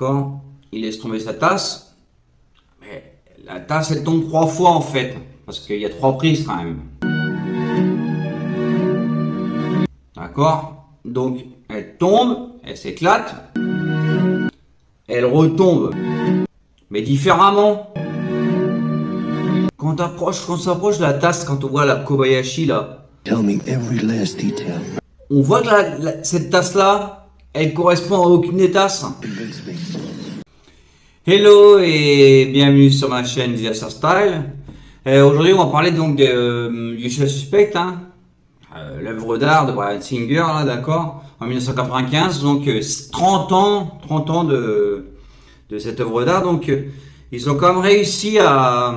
D'accord? Il laisse tomber sa tasse. Mais la tasse, elle tombe 3 fois en fait. Parce qu'il y a 3 prises quand même. D'accord? Donc, elle tombe, elle s'éclate. Elle retombe. Mais différemment. Quand on s'approche de la tasse, quand on voit la Kobayashi là, Tell me every last detail. on voit que cette tasse là, elle correspond à aucune des tasses. Convince me. Hello et bienvenue sur ma chaîne Disaster Style. Aujourd'hui, on va parler donc de Usual Suspect, hein, l'œuvre d'art de Bryan Singer, là, d'accord, en 1995. Donc 30 ans de cette œuvre d'art. Donc ils ont quand même réussi à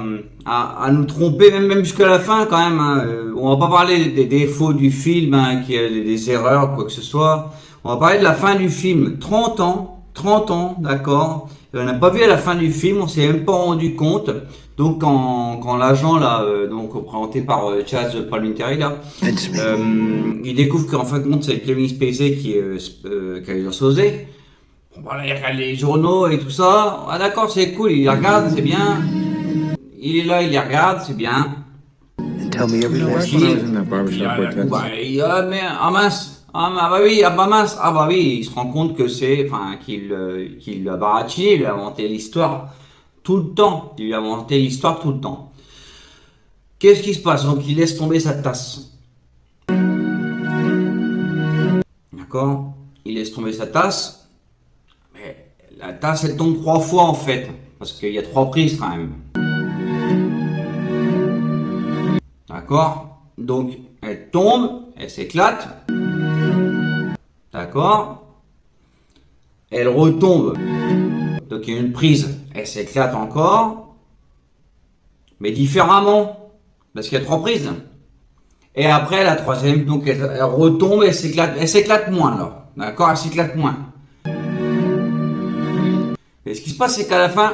nous tromper, même jusqu'à la fin quand même. Hein. On va pas parler des défauts du film, hein, qu'il y a des erreurs, quoi que ce soit. On va parler de la fin du film. 30 ans, d'accord. Et on n'a pas vu à la fin du film, on s'est même pas rendu compte. Donc quand l'agent là, donc représenté par Chaz Palminteri là, Convince me. il découvre qu'en fin de compte c'est Kevin Spacey qui a explosé. Bon, voilà, il regarde les journaux et tout ça. Ah d'accord, c'est cool, il les regarde, c'est bien. Il est là, il les regarde, c'est bien. And tell me every last Puis, When I was in that barbershop quartet. mais ah mince, bah oui, ah bah mince, ah bah oui, il se rend compte que qu'il a baratiné, il a inventé l'histoire tout le temps. Il lui a inventé l'histoire tout le temps. Qu'est-ce qui se passe? Donc il laisse tomber sa tasse. D'accord? Il laisse tomber sa tasse. Mais la tasse, elle tombe 3 fois en fait. Parce qu'il y a 3 prises quand même. D'accord? Donc elle tombe, elle s'éclate. D'accord? Elle retombe. Donc il y a une prise, elle s'éclate encore. Mais différemment. Parce qu'il y a 3 prises. Et après la troisième, donc elle retombe, elle s'éclate moins là. D'accord? Elle s'éclate moins. Et ce qui se passe, c'est qu'à la fin,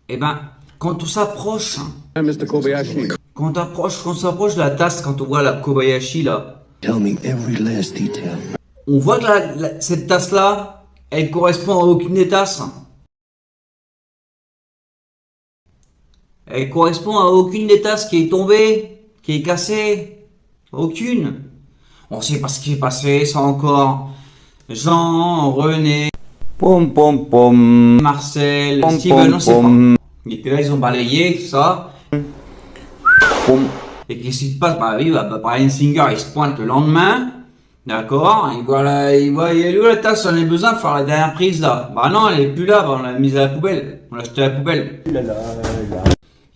eh ben, quand on s'approche, Mr. Kobayashi. quand on s'approche de la tasse, quand on voit la Kobayashi là, Tell me every last detail. on voit que cette tasse là, elle correspond à aucune des tasses. Elle correspond à aucune des tasses qui est tombée, qui est cassée. Aucune. On sait pas ce qui est passé, ça encore. Jean, René, Marcel, Steven, on sait pas. Et puis là, ils ont balayé, tout ça. Et qu'est-ce qui se passe? Bah oui, Bryan Singer, il se pointe le lendemain. D'accord? Il voit, il est où la tasse? On a besoin de faire la dernière prise là. Bah non, elle est plus là, bah, on l'a mise à la poubelle. On l'a jetée à la poubelle.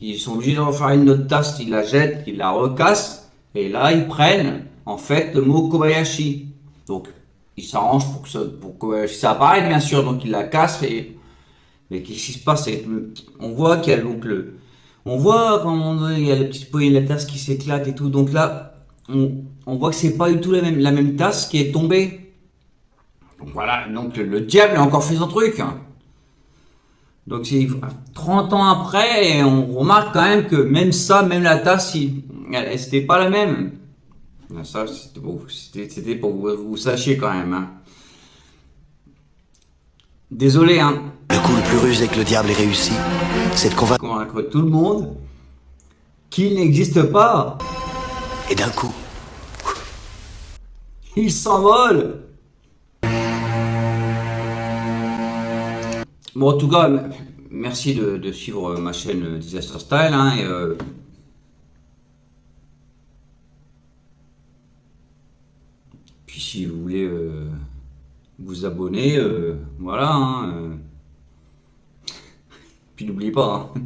Ils sont obligés de refaire une autre tasse, ils la jettent, ils la recassent. Et là, ils prennent, en fait, le mot Kobayashi. Donc, ils s'arrangent pour que ça apparaisse, bien sûr. Donc, ils la cassent et, mais qu'est-ce qui se passe? On voit qu'il y a donc on voit quand il y a la petite poignée de la tasse qui s'éclate et tout. Donc là, on voit que c'est pas du tout la même tasse qui est tombée. Donc voilà, donc le diable a encore fait son truc. Donc c'est 30 ans après, et on remarque quand même que même ça, même la tasse, c'était pas la même. Ça, c'était pour que vous sachiez quand même. Hein. Désolé, hein. Le coup le plus rusé que le diable ait réussi, c'est de Convaincre tout le monde qu'il n'existe pas. Et d'un coup, Il s'envole. Bon, en tout cas, merci de suivre ma chaîne Disaster Style. Hein, et, puis si vous voulez vous abonner, voilà. Hein, puis n'oubliez pas, hein,